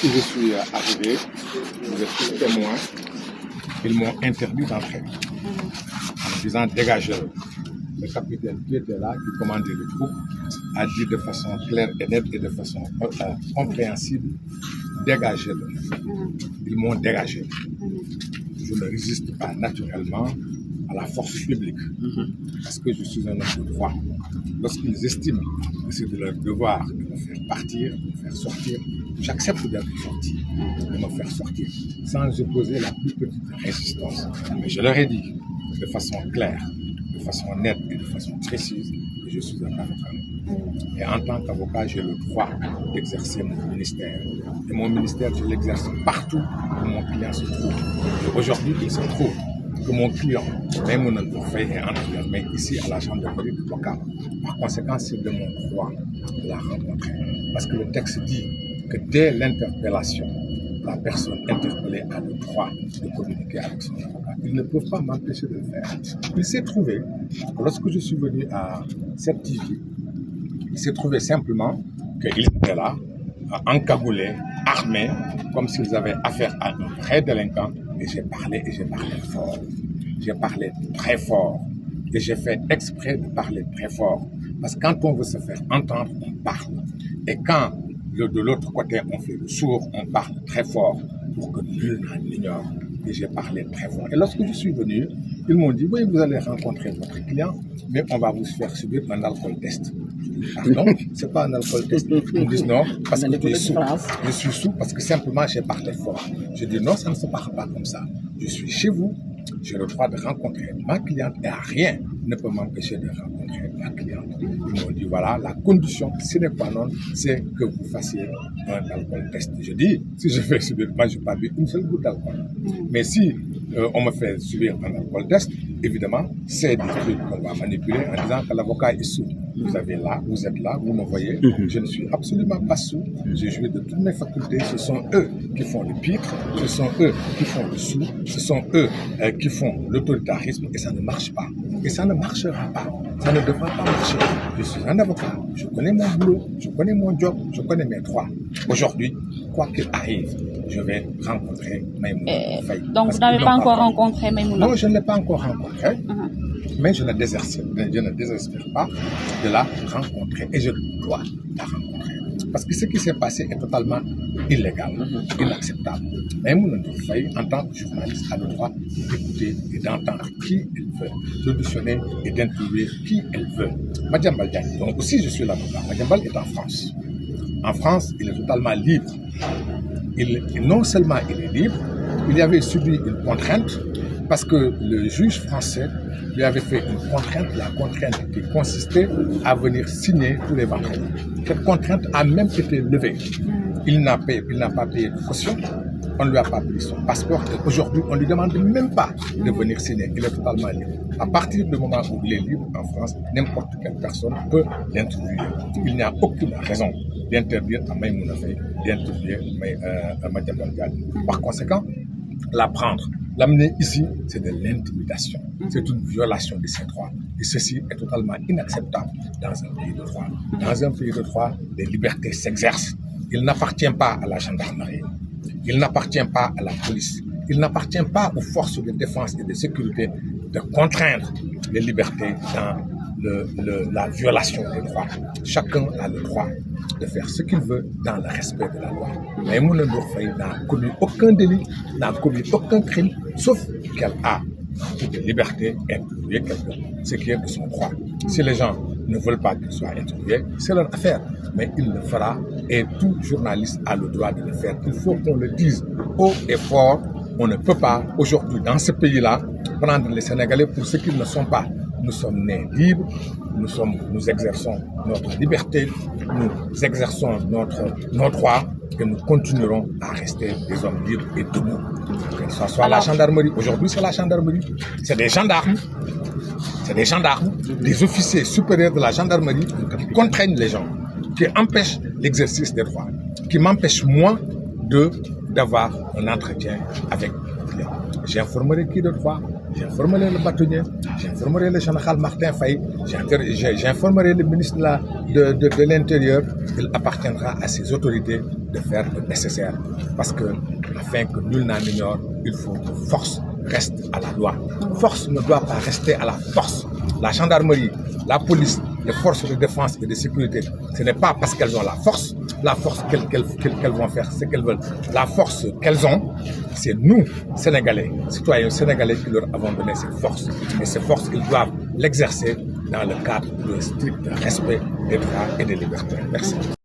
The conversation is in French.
lorsque je suis arrivé, vous êtes tous témoins, ils m'ont interdit d'entrer en me disant dégagez-le. Le capitaine qui était là, qui commandait les troupes, a dit de façon claire et nette et de façon compréhensible, dégagez-le. Ils m'ont dégagé. Je ne résiste pas naturellement à la force publique, parce que je suis un homme de droit. Lorsqu'ils estiment que c'est de leur devoir de me faire partir, de me faire sortir, j'accepte d'être sorti, de me faire sortir, sans opposer la plus petite résistance. Mais je leur ai dit, de façon claire, de façon nette et de façon précise, que je suis un avocat. Et en tant qu'avocat, j'ai le droit d'exercer mon ministère. Et mon ministère, je l'exerce partout où mon client se trouve. Et aujourd'hui, il se trouve que mon client, Maïmouna Ndour Faye, est entre les mains ici à la gendarmerie de Ouakam. Par conséquent, c'est de mon droit de la rencontrer. Parce que le texte dit que dès l'interpellation, la personne interpellée a le droit de communiquer avec son avocat. Ils ne peuvent pas m'empêcher de le faire. Il s'est trouvé que lorsque je suis venu à cette TV, il s'est trouvé simplement qu'ils étaient là, encagoulés, armés, comme s'ils avaient affaire à un vrai délinquant. Et j'ai parlé fort. J'ai parlé très fort. Et j'ai fait exprès de parler très fort. Parce que quand on veut se faire entendre, on parle. Et quand de l'autre côté, on fait le sourd, on parle très fort pour que nul n'en ignore. Et j'ai parlé très fort. Et lorsque je suis venu, ils m'ont dit, oui, vous allez rencontrer votre client, mais on va vous faire subir un alcool test. Pardon, c'est pas un alcool test. Ils me disent non, parce que tu es sous. Je suis sous parce que simplement j'ai parlé fort. Je dis non, ça ne se parle pas comme ça. Je suis chez vous, j'ai le droit de rencontrer ma cliente et rien ne peut m'empêcher de rencontrer ma cliente. Ils m'ont dit voilà, la condition sine qua non, c'est que vous fassiez un alcool test. Je dis, si je fais subir, moi je n'ai pas bu une seule goutte d'alcool. Mais si on me fait subir un alcool test, évidemment, c'est des trucs qu'on va manipuler en disant que l'avocat est sous. Vous êtes là, vous me voyez, je ne suis absolument pas sous, j'ai joué de toutes mes facultés, ce sont eux qui font le pitre, ce sont eux qui font le sous, ce sont eux qui font l'autoritarisme et ça ne marche pas. Et ça ne marchera pas, ça ne devra pas marcher. Je suis un avocat, je connais mon boulot, je connais mon job, je connais mes droits. Aujourd'hui, quoi qu'il arrive, je vais rencontrer Maïmouna Faye. Donc vous n'avez pas encore rencontré Maïmouna? Non, je ne l'ai pas encore rencontré. Mais je ne désespère pas de la rencontrer et je dois la rencontrer. Parce que ce qui s'est passé est totalement illégal, inacceptable. Maïmouna Ndour Faye, en tant que journaliste, a le droit d'écouter et d'entendre qui elle veut, d'auditionner et d'interviewer qui elle veut. Madiambal Diagne, donc aussi je suis l'avocat. Madiambal est en France. En France, il est totalement libre. Non seulement il est libre, il avait subi une contrainte parce que le juge français lui avait fait une contrainte, la contrainte qui consistait à venir signer tous les vendredis. Cette contrainte a même été levée. Il n'a pas payé de caution, on ne lui a pas pris son passeport et aujourd'hui on ne lui demande même pas de venir signer. Il est totalement libre. À partir du moment où il est libre en France, n'importe quelle personne peut l'interviewer. Il n'y a aucune raison d'interdire à Maïmouna Faye d'interviewer Madiambal Diagne. Par conséquent, la prendre, l'amener ici, c'est de l'intimidation. C'est une violation de ses droits. Et ceci est totalement inacceptable dans un pays de droit. Dans un pays de droit, les libertés s'exercent. Il n'appartient pas à la gendarmerie. Il n'appartient pas à la police. Il n'appartient pas aux forces de défense et de sécurité de contraindre les libertés dans la violation des droits. Chacun a le droit de faire ce qu'il veut dans le respect de la loi. Maïmouna Ndour Faye n'a commis aucun délit, n'a commis aucun crime, sauf qu'elle a toute liberté d'interviewer quelqu'un, ce qui est de son droit. Si les gens ne veulent pas qu'il soit interviewé, c'est leur affaire, mais il le fera et tout journaliste a le droit de le faire. Il faut qu'on le dise haut et fort. On ne peut pas aujourd'hui dans ce pays-là prendre les Sénégalais pour ce qu'ils ne sont pas. Nous sommes nés libres, nous exerçons notre liberté, nous exerçons nos droits et nous continuerons à rester des hommes libres et debout. Que ce soit la gendarmerie, aujourd'hui c'est la gendarmerie, c'est des gendarmes, des officiers supérieurs de la gendarmerie qui contraignent les gens, qui empêchent l'exercice des droits, qui m'empêchent moi d'avoir un entretien avec le client. J'informerai qui de droit, j'informerai le bâtonnier, j'informerai le général Martin Faye, j'informerai le ministre de l'Intérieur. Il appartiendra à ces autorités de faire le nécessaire. Parce que, afin que nul n'en ignore, il faut que force reste à la loi. Force ne doit pas rester à la force. La gendarmerie, la police, les forces de défense et de sécurité, ce n'est pas parce qu'elles ont la force qu'elles vont faire ce qu'elles veulent. La force qu'elles ont, c'est nous, Sénégalais, citoyens sénégalais, qui leur avons donné cette force. Et cette force, ils doivent l'exercer dans le cadre d'un strict respect des droits et des libertés. Merci.